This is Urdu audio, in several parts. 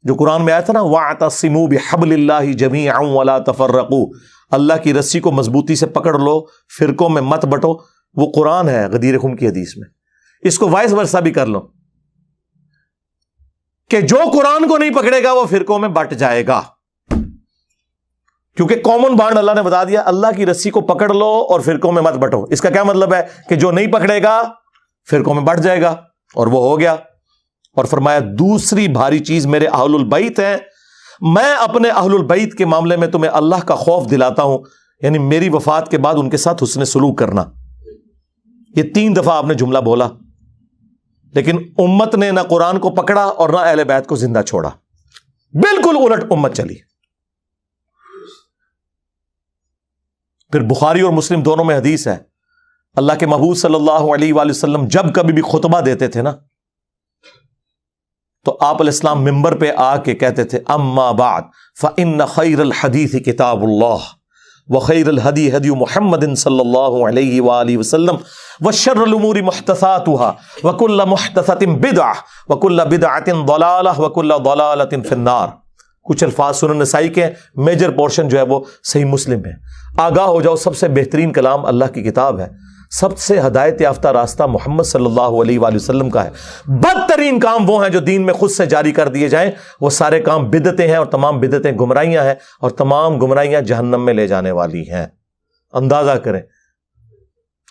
جو قرآن میں آیا تھا نا وَاعْتَصِمُوا بِحَبْلِ اللَّهِ جَمِيعًا وَلَا تَفَرَّقُوا، اللہ کی رسی کو مضبوطی سے پکڑ لو، فرقوں میں مت بٹو، وہ قرآن ہے غدیر خم کی حدیث میں. اس کو وائس ورثہ بھی کر لو کہ جو قرآن کو نہیں پکڑے گا وہ فرقوں میں بٹ جائے گا، کیونکہ کامن بانڈ اللہ نے بتا دیا، اللہ کی رسی کو پکڑ لو اور فرقوں میں مت بٹو. اس کا کیا مطلب ہے کہ جو نہیں پکڑے گا فرقوں میں بٹ جائے گا، اور وہ ہو گیا. اور فرمایا دوسری بھاری چیز میرے اہل البیت ہیں، میں اپنے اہل البیت کے معاملے میں تمہیں اللہ کا خوف دلاتا ہوں، یعنی میری وفات کے بعد ان کے ساتھ حسن سلوک کرنا. یہ 3 دفعہ آپ نے جملہ بولا، لیکن امت نے نہ قرآن کو پکڑا اور نہ اہل بیت کو زندہ چھوڑا، بالکل الٹ امت چلی. پھر بخاری اور مسلم دونوں میں حدیث ہے، اللہ کے محبوب صلی اللہ علیہ وآلہ وسلم جب کبھی بھی خطبہ دیتے تھے نا تو آپ علیہ السلام ممبر پہ آ کے کہتے تھے اما بعد فإن خیر الحدیث کتاب اللہ وخیر الہدی ہدی محمد صلی اللہ علیہ وآلہ وسلم وشر الامور محدثاتها وکل محدثۃ بدعہ وکل بدعۃ ضلالہ وکل ضلالۃ فی النار. کچھ الفاظ سنن نسائی کے، میجر پورشن جو ہے وہ صحیح مسلم ہے. آگاہ ہو جاؤ، سب سے بہترین کلام اللہ کی کتاب ہے، سب سے ہدایت یافتہ راستہ محمد صلی اللہ علیہ وآلہ وسلم کا ہے. بدترین کام وہ ہیں جو دین میں خود سے جاری کر دیے جائیں، وہ سارے کام بدعتیں ہیں، اور تمام بدعتیں گمراہیاں ہیں، اور تمام گمراہیاں جہنم میں لے جانے والی ہیں. اندازہ کریں.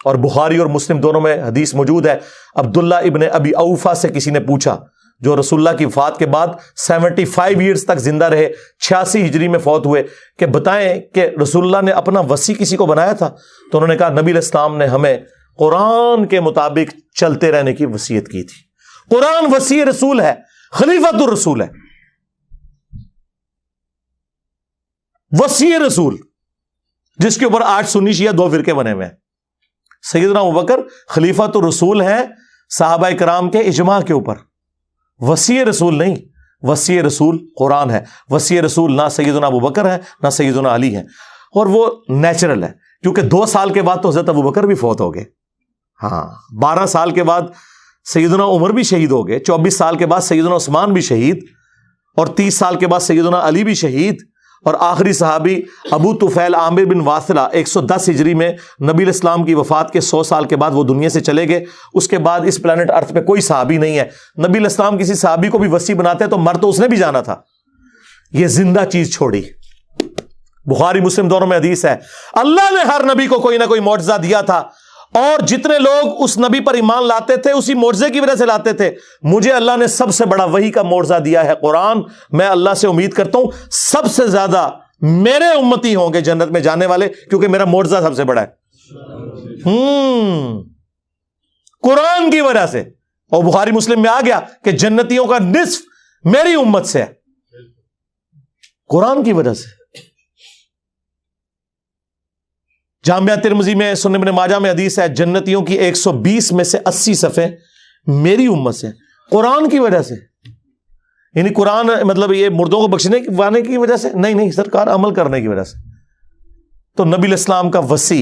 اور بخاری اور مسلم دونوں میں حدیث موجود ہے، عبداللہ ابن ابی اوفا سے کسی نے پوچھا، جو رسول اللہ کی وفات کے بعد 75 ایئرز تک زندہ رہے، 86 ہجری میں فوت ہوئے، کہ بتائیں کہ رسول اللہ نے اپنا وصی کسی کو بنایا تھا؟ تو انہوں نے کہا نبی علیہ السلام نے ہمیں قرآن کے مطابق چلتے رہنے کی وصیت کی تھی. قرآن وصی رسول ہے، خلیفۃ الرسول ہے، وصی رسول، جس کے اوپر آج سنی شیعہ 2 فرقے بنے ہوئے ہیں. سیدنا ابوبکر خلیفۃ الرسول ہیں صحابہ کرام کے اجماع کے اوپر. وصی رسول نہیں، وصی رسول قرآن ہے. وصی رسول نہ سیدنا ابوبکر ہے نہ سیدنا علی ہے، اور وہ نیچرل ہے، کیونکہ 2 سال کے بعد تو حضرت ابوبکر بھی فوت ہو گئے. ہاں 12 سال کے بعد سیدنا عمر بھی شہید ہو گئے، 24 سال کے بعد سیدنا عثمان بھی شہید، اور 30 سال کے بعد سیدنا علی بھی شہید، اور آخری صحابی ابو طفیل عامر بن واثلہ 110 ہجری میں نبی علیہ السلام کی وفات کے 100 سال کے بعد وہ دنیا سے چلے گئے. اس کے بعد اس پلانٹ ارتھ پہ کوئی صحابی نہیں ہے. نبی علیہ السلام کسی صحابی کو بھی وصی بناتے تو مر تو اس نے بھی جانا تھا، یہ زندہ چیز چھوڑی. بخاری مسلم دونوں میں حدیث ہے، اللہ نے ہر نبی کو کوئی نہ کوئی معجزہ دیا تھا، اور جتنے لوگ اس نبی پر ایمان لاتے تھے اسی معجزے کی وجہ سے لاتے تھے. مجھے اللہ نے سب سے بڑا وحی کا معجزہ دیا ہے قرآن. میں اللہ سے امید کرتا ہوں سب سے زیادہ میرے امتی ہوں گے جنت میں جانے والے، کیونکہ میرا معجزہ سب سے بڑا ہے قرآن کی وجہ سے. اور بخاری مسلم میں آ گیا کہ جنتیوں کا نصف میری امت سے ہے، قرآن کی وجہ سے. جامعہ ترمذی میں، سنن ابن ماجہ میں حدیث ہے، جنتیوں کی 120 میں سے 80 صفحے میری امت سے، قرآن کی وجہ سے. یعنی قرآن مطلب یہ مردوں کو بخشنے کی وجہ سے نہیں سرکار، عمل کرنے کی وجہ سے. تو نبی علیہ السلام کا وصی،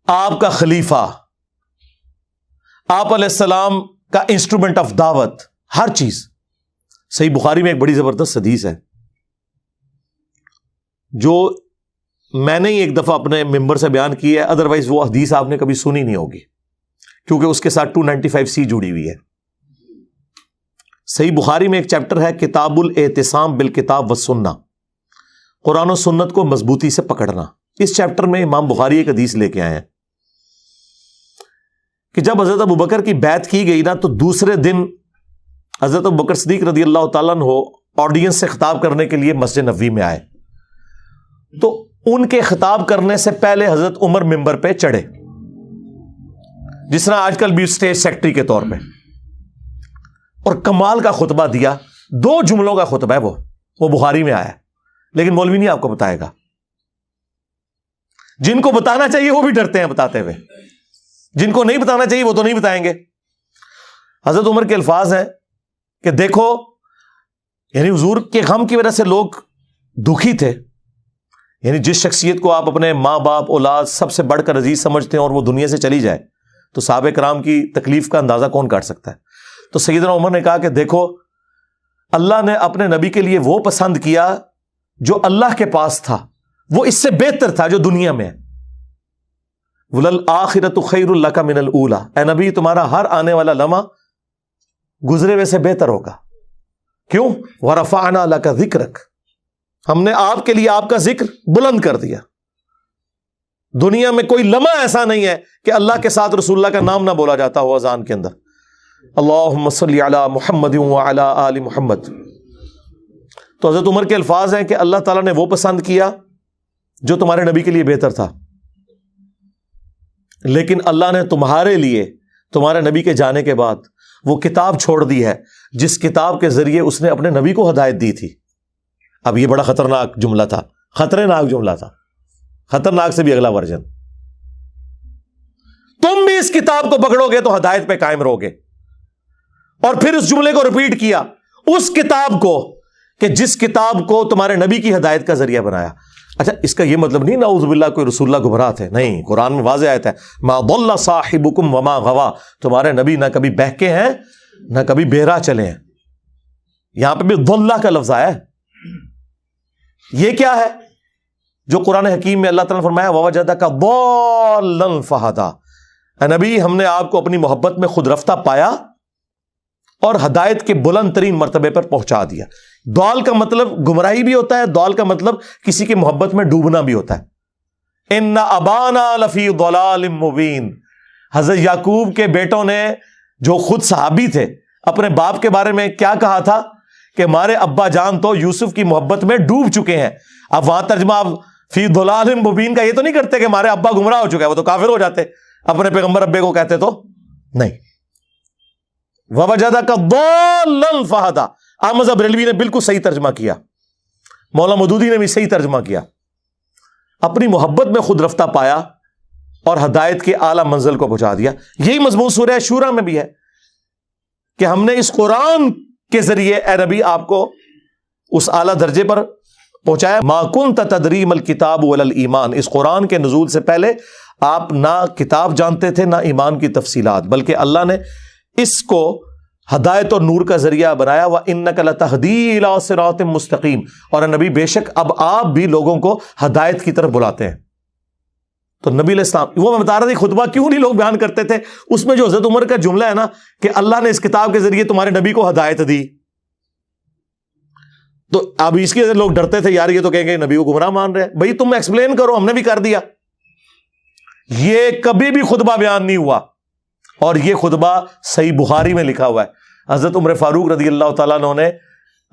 آپ کا خلیفہ، آپ علیہ السلام کا انسٹرومنٹ آف دعوت، ہر چیز. صحیح بخاری میں ایک بڑی زبردست حدیث ہے جو میں نے ایک دفعہ اپنے ممبر سے بیان کی ہے، ادروائز وہ حدیث آپ نے کبھی سنی نہیں ہوگی، کیونکہ اس کے ساتھ 295C جڑی ہوئی ہے. صحیح بخاری میں ایک چیپٹر ہے کتاب الاعتصام بالکتاب والسنہ، قرآن و سنت کو مضبوطی سے پکڑنا. اس چیپٹر میں امام بخاری ایک حدیث لے کے آئے ہیں کہ جب حضرت ابوبکر کی بیعت کی گئی نا تو دوسرے دن حضرت ابوبکر صدیق رضی اللہ تعالیٰ عنہ آڈینس سے خطاب کرنے کے لیے مسجد نبوی میں آئے. تو ان کے خطاب کرنے سے پہلے حضرت عمر ممبر پہ چڑھے، جس طرح آج کل بھی اسٹیج سیکرٹری کے طور پہ، اور کمال کا خطبہ دیا. 2 جملوں کا خطبہ ہے، وہ بخاری میں آیا، لیکن مولوی نہیں آپ کو بتائے گا. جن کو بتانا چاہیے وہ بھی ڈرتے ہیں بتاتے ہوئے، جن کو نہیں بتانا چاہیے وہ تو نہیں بتائیں گے. حضرت عمر کے الفاظ ہیں کہ دیکھو، یعنی حضور کے غم کی وجہ سے لوگ دکھی تھے. یعنی جس شخصیت کو آپ اپنے ماں باپ اولاد سب سے بڑھ کر عزیز سمجھتے ہیں اور وہ دنیا سے چلی جائے تو صحابہ کرام کی تکلیف کا اندازہ کون کاٹ سکتا ہے. تو سیدنا عمر نے کہا کہ دیکھو اللہ نے اپنے نبی کے لیے وہ پسند کیا جو اللہ کے پاس تھا، وہ اس سے بہتر تھا جو دنیا میں ہے۔ وَلَلْآخِرَةُ خَيْرٌ لَكَ مِنَ الْأُولَىٰ، اے نبی تمہارا ہر آنے والا لمحہ گزرے ہوئے سے بہتر ہوگا۔ کیوں؟ وَرَفَعْنَا لَكَ ذِكْرَكَ، ہم نے آپ کے لیے آپ کا ذکر بلند کر دیا۔ دنیا میں کوئی لمحہ ایسا نہیں ہے کہ اللہ کے ساتھ رسول اللہ کا نام نہ بولا جاتا ہو اذان کے اندر۔ اللہم صلی علی محمد وعلی آل محمد۔ تو حضرت عمر کے الفاظ ہیں کہ اللہ تعالیٰ نے وہ پسند کیا جو تمہارے نبی کے لیے بہتر تھا، لیکن اللہ نے تمہارے لیے تمہارے نبی کے جانے کے بعد وہ کتاب چھوڑ دی ہے جس کتاب کے ذریعے اس نے اپنے نبی کو ہدایت دی تھی۔ اب یہ بڑا خطرناک جملہ تھا، خطرناک جملہ تھا، خطرناک سے بھی اگلا ورژن۔ تم بھی اس کتاب کو پکڑو گے تو ہدایت پہ قائم رہو گے۔ اور پھر اس جملے کو ریپیٹ کیا، اس کتاب کو کہ جس کتاب کو تمہارے نبی کی ہدایت کا ذریعہ بنایا۔ اچھا اس کا یہ مطلب نہیں نعوذ باللہ کوئی رسول اللہ گمراہ تھے، نہیں، قرآن میں واضح آیت ہے ما ضل صاحبکم وما غوا، تمہارے نبی نہ کبھی بہکے ہیں نہ کبھی بہرا چلے ہیں۔ یہاں پہ بھی ضلہ کا لفظ آیا ہے۔ یہ کیا ہے جو قرآن حکیم میں اللہ تعالیٰ نے فرمایا وَوَجَدَكَ ضَالًّا فَهَدَىٰ، اے نبی ہم نے آپ کو اپنی محبت میں خود رفتہ پایا اور ہدایت کے بلند ترین مرتبے پر پہنچا دیا۔ ضال کا مطلب گمراہی بھی ہوتا ہے، ضال کا مطلب کسی کی محبت میں ڈوبنا بھی ہوتا ہے۔ اِنَّ أَبَانَا لَفِي ضَلَالٍ مُبِينٍ، حضرت یعقوب کے بیٹوں نے جو خود صحابی تھے اپنے باپ کے بارے میں کیا کہا تھا کہ ہمارے ابا جان تو یوسف کی محبت میں ڈوب چکے ہیں۔ اب وہاں ترجمہ آپ فی ضلال مبین کا یہ تو نہیں کرتے کہ ہمارے ابا گمراہ ہو چکے ہیں، وہ تو کافر ہو جاتے، اپنے پیغمبر ابے کو کہتے تو نہیں۔ وَوَجَدَكَ ضَالًّا فَهَدَىٰ، احمد بریلوی نے بالکل صحیح ترجمہ کیا، مولانا مودودی نے بھی صحیح ترجمہ کیا، اپنی محبت میں خود رفتہ پایا اور ہدایت کے اعلیٰ منزل کو پہنچا دیا۔ یہی مضمون سورہ شورى میں بھی ہے کہ ہم نے اس قرآن کے ذریعے اے نبی آپ کو اس اعلیٰ درجے پر پہنچایا۔ ما کنت تدری ما الکتاب ولا الایمان، اس قرآن کے نزول سے پہلے آپ نہ کتاب جانتے تھے نہ ایمان کی تفصیلات، بلکہ اللہ نے اس کو ہدایت اور نور کا ذریعہ بنایا۔ وَإِنَّكَ لَتَهْدِي إِلَىٰ صِرَاطٍ مُسْتَقِيمٍ، اور نبی بے شک اب آپ بھی لوگوں کو ہدایت کی طرف بلاتے ہیں۔ تو نبی علیہ السلام، وہ میں بتا رہا تھا خطبہ کیوں نہیں لوگ بیان کرتے تھے، اس میں جو حضرت عمر کا جملہ ہے نا کہ اللہ نے اس کتاب کے ذریعے تمہارے نبی کو ہدایت دی، تو اب اس کے لوگ ڈرتے تھے یار یہ تو کہیں گے نبی کو گمراہ مان رہے ہیں۔ بھائی تم ایکسپلین کرو، ہم نے بھی کر دیا۔ یہ کبھی بھی خطبہ بیان نہیں ہوا، اور یہ خطبہ صحیح بخاری میں لکھا ہوا ہے۔ حضرت عمر فاروق رضی اللہ تعالیٰ عنہ نے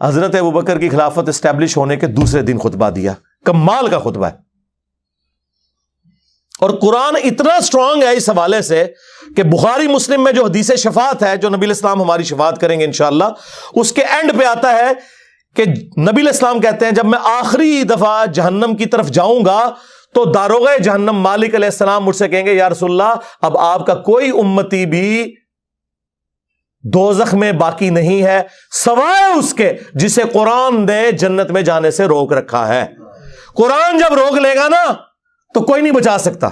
حضرت ابوبکر کی خلافت اسٹیبلش ہونے کے دوسرے دن خطبہ دیا، کمال کا خطبہ ہے۔ اور قرآن اتنا سٹرونگ ہے اس حوالے سے کہ بخاری مسلم میں جو حدیث شفاعت ہے، جو نبی علیہ السلام ہماری شفاعت کریں گے انشاءاللہ، اس کے اینڈ پہ آتا ہے کہ نبی علیہ السلام کہتے ہیں جب میں آخری دفعہ جہنم کی طرف جاؤں گا تو داروغہ جہنم مالک علیہ السلام مجھ سے کہیں گے یا رسول اللہ اب آپ کا کوئی امتی بھی دوزخ میں باقی نہیں ہے سوائے اس کے جسے قرآن نے جنت میں جانے سے روک رکھا ہے۔ قرآن جب روک لے گا نا تو کوئی نہیں بچا سکتا۔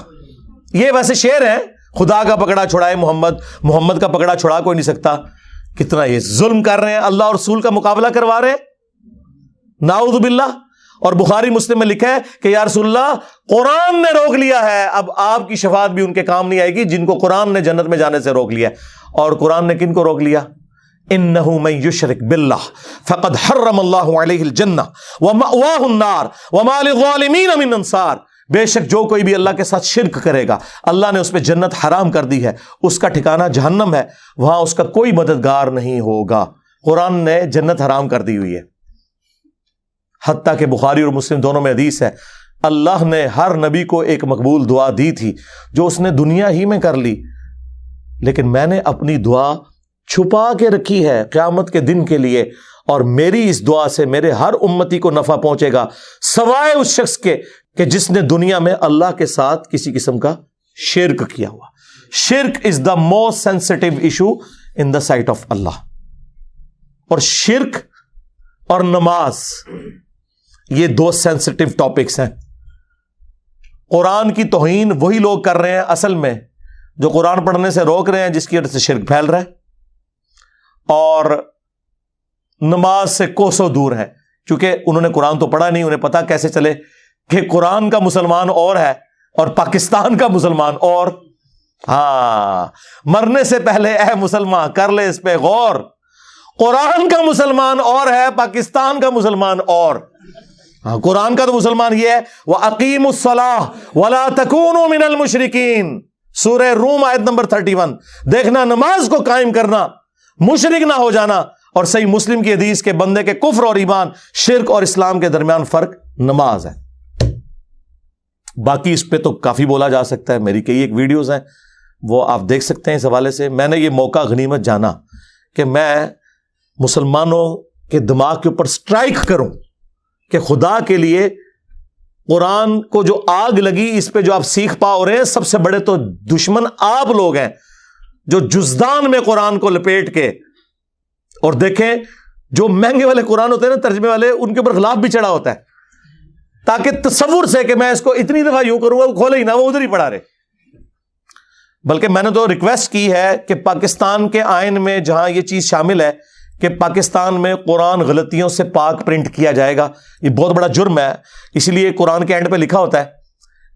یہ ویسے شعر ہے، خدا کا پکڑا چھڑائے محمد، محمد کا پکڑا چھڑا کوئی نہیں سکتا۔ کتنا یہ ظلم کر رہے ہیں، اللہ اور رسول کا مقابلہ کروا رہے ہیں، نعوذ باللہ۔ اور بخاری مسلم میں لکھا ہے کہ یا رسول اللہ قرآن نے روک لیا ہے، اب آپ کی شفاعت بھی ان کے کام نہیں آئے گی جن کو قرآن نے جنت میں جانے سے روک لیا ہے۔ اور قرآن نے کن کو روک لیا؟ انہ من یشرک باللہ فقد حرم اللہ علیہ الجنہ ومأواہ النار وما للظالمین من انصار، بے شک جو کوئی بھی اللہ کے ساتھ شرک کرے گا اللہ نے اس پہ جنت حرام کر دی ہے، اس کا ٹھکانہ جہنم ہے، وہاں اس کا کوئی مددگار نہیں ہوگا۔ قرآن نے جنت حرام کر دی ہوئی ہے۔ حتیٰ کہ بخاری اور مسلم دونوں میں حدیث ہے اللہ نے ہر نبی کو ایک مقبول دعا دی تھی جو اس نے دنیا ہی میں کر لی، لیکن میں نے اپنی دعا چھپا کے رکھی ہے قیامت کے دن کے لیے، اور میری اس دعا سے میرے ہر امتی کو نفع پہنچے گا سوائے اس شخص کے کہ جس نے دنیا میں اللہ کے ساتھ کسی قسم کا شرک کیا ہوا۔ شرک is the most sensitive issue in the sight of Allah. اور شرک اور نماز یہ دو سینسٹیو ٹاپکس ہیں۔ قرآن کی توہین وہی لوگ کر رہے ہیں اصل میں جو قرآن پڑھنے سے روک رہے ہیں، جس کی وجہ سے شرک پھیل رہا ہے۔ اور نماز سے کوسوں دور ہیں، کیونکہ انہوں نے قرآن تو پڑھا نہیں، انہیں پتا کیسے چلے کہ قرآن کا مسلمان اور ہے اور پاکستان کا مسلمان اور۔ ہاں، مرنے سے پہلے اے مسلمان کر لے اس پہ غور، قرآن کا مسلمان اور ہے، پاکستان کا مسلمان اور۔ ہاں، قرآن کا تو مسلمان یہ ہے وَأَقِيمُوا الصَّلَاةَ وَلَا تَكُونُوا مِنَ الْمُشْرِكِينَ، سورہ روم آیت نمبر 31۔ دیکھنا، نماز کو قائم کرنا، مشرک نہ ہو جانا۔ اور صحیح مسلم کی حدیث کے بندے کے کفر اور ایمان، شرک اور اسلام کے درمیان فرق نماز ہے۔ باقی اس پہ تو کافی بولا جا سکتا ہے، میری کئی ایک ویڈیوز ہیں وہ آپ دیکھ سکتے ہیں اس حوالے سے۔ میں نے یہ موقع غنیمت جانا کہ میں مسلمانوں کے دماغ کے اوپر سٹرائک کروں کہ خدا کے لیے قرآن کو جو آگ لگی اس پہ جو آپ سیکھ پا رہے ہیں، سب سے بڑے تو دشمن آپ لوگ ہیں جو جزدان میں قرآن کو لپیٹ کے، اور دیکھیں جو مہنگے والے قرآن ہوتے ہیں نا ترجمے والے، ان کے اوپر غلاف بھی چڑھا ہوتا ہے تاکہ تصور سے کہ میں اس کو اتنی دفعہ یوں کروں گا وہ کھولے ہی نہ، وہ ادھر ہی پڑھا رہے۔ بلکہ میں نے تو ریکویسٹ کی ہے کہ پاکستان کے آئین میں جہاں یہ چیز شامل ہے کہ پاکستان میں قرآن غلطیوں سے پاک پرنٹ کیا جائے گا، یہ بہت بڑا جرم ہے، اسی لیے قرآن کے اینڈ پہ لکھا ہوتا ہے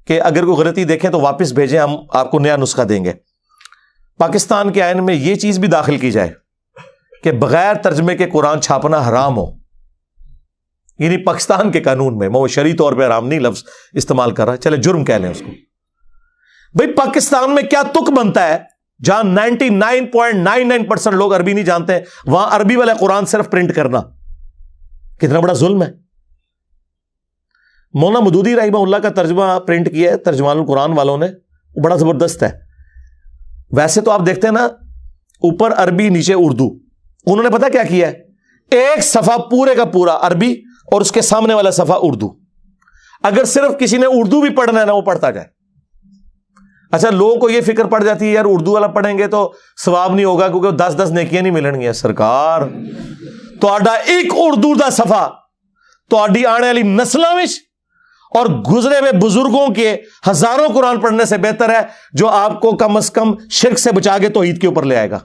کہ اگر کوئی غلطی دیکھیں تو واپس بھیجیں، ہم آپ کو نیا نسخہ دیں گے۔ پاکستان کے آئین میں یہ چیز بھی داخل کی جائے کہ بغیر ترجمے کے قرآن چھاپنا حرام ہو، یعنی پاکستان کے قانون میں، وہ شرعی طور پہ حرام نہیں لفظ استعمال کر رہا، چلے جرم کہہ لیں اس کو۔ بھئی پاکستان میں کیا تک بنتا ہے جہاں 99.99% لوگ عربی نہیں جانتے ہیں، وہاں عربی والا قرآن صرف پرنٹ کرنا کتنا بڑا ظلم ہے۔ مولانا مودودی رحمہ اللہ کا ترجمہ پرنٹ کیا ہے ترجمان القرآن والوں نے، وہ بڑا زبردست ہے۔ ویسے تو آپ دیکھتے ہیں نا اوپر عربی نیچے اردو، انہوں نے پتا کیا کیا ہے، ایک صفحہ پورے کا پورا عربی اور اس کے سامنے والا صفحہ اردو۔ اگر صرف کسی نے اردو بھی پڑھنا ہے نا وہ پڑھتا جائے۔ اچھا، لوگوں کو یہ فکر پڑ جاتی ہے یار اردو والا پڑھیں گے تو ثواب نہیں ہوگا کیونکہ 10 نیکیاں نہیں ملن گیا۔ سرکار تہاڈا ایک اردو دا صفحہ تہاڈی آنے والی نسلاں وچ اور گزرے ہوئے بزرگوں کے ہزاروں قرآن پڑھنے سے بہتر ہے، جو آپ کو کم از کم شرک سے بچا کے توحید کے اوپر لے آئے گا۔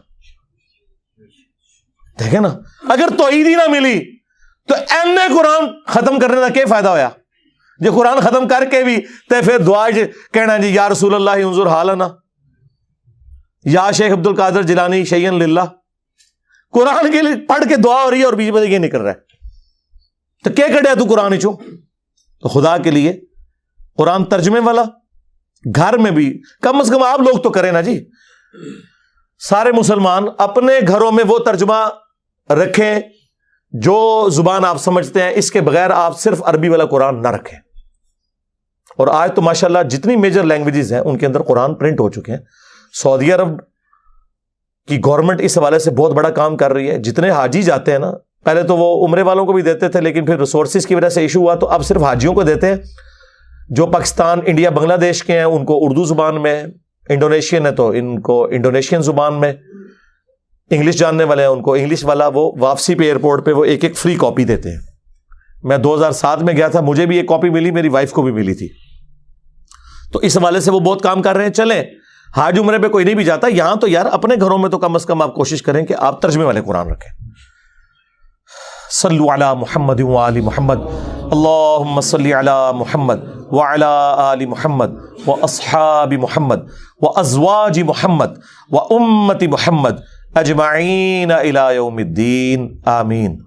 دیکھیں نا، اگر توحید ہی نہ ملی تو ایم اے قرآن ختم کرنے کا کیا فائدہ ہویا؟ جو قرآن ختم کر کے بھی تے پھر دعا کہنا جی یا رسول اللہ انظر حالنا، یا شیخ عبد القادر جیلانی شیئن للہ، قرآن کے لیے پڑھ کے دعا ہو رہی ہے اور بیچ میں یہ نہیں کر رہا ہے، تو کیا کڑیا تو قرآن چوں؟ تو خدا کے لیے قرآن ترجمے والا گھر میں بھی کم از کم آپ لوگ تو کریں نا جی، سارے مسلمان اپنے گھروں میں وہ ترجمہ رکھیں جو زبان آپ سمجھتے ہیں، اس کے بغیر آپ صرف عربی والا قرآن نہ رکھیں۔ اور آج تو ماشاءاللہ جتنی میجر لینگویجز ہیں ان کے اندر قرآن پرنٹ ہو چکے ہیں۔ سعودی عرب کی گورنمنٹ اس حوالے سے بہت بڑا کام کر رہی ہے۔ جتنے حاجی جاتے ہیں نا، پہلے تو وہ عمرے والوں کو بھی دیتے تھے لیکن پھر ریسورسز کی وجہ سے ایشو ہوا تو اب صرف حاجیوں کو دیتے ہیں۔ جو پاکستان، انڈیا، بنگلہ دیش کے ہیں ان کو اردو زبان میں، انڈونیشین ہے تو ان کو انڈونیشین زبان میں، انگلش جاننے والے ہیں ان کو انگلش والا، وہ واپسی پہ ایئرپورٹ پہ وہ ایک فری کاپی دیتے ہیں۔ میں 2007 میں گیا تھا، مجھے بھی ایک کاپی ملی، میری وائف کو بھی ملی تھی۔ تو اس حوالے سے وہ بہت کام کر رہے ہیں۔ چلیں، حاج عمرے پہ کوئی نہیں بھی جاتا، یہاں تو یار اپنے گھروں میں تو کم از کم آپ کوشش کریں کہ آپ ترجمے والے قرآن رکھیں۔ صلو علی محمد وآل محمد، اللہم صلی علی محمد وعلی آل محمد واصحاب محمد وازواج محمد وامت محمد اجمعین الی یوم الدین، آمین۔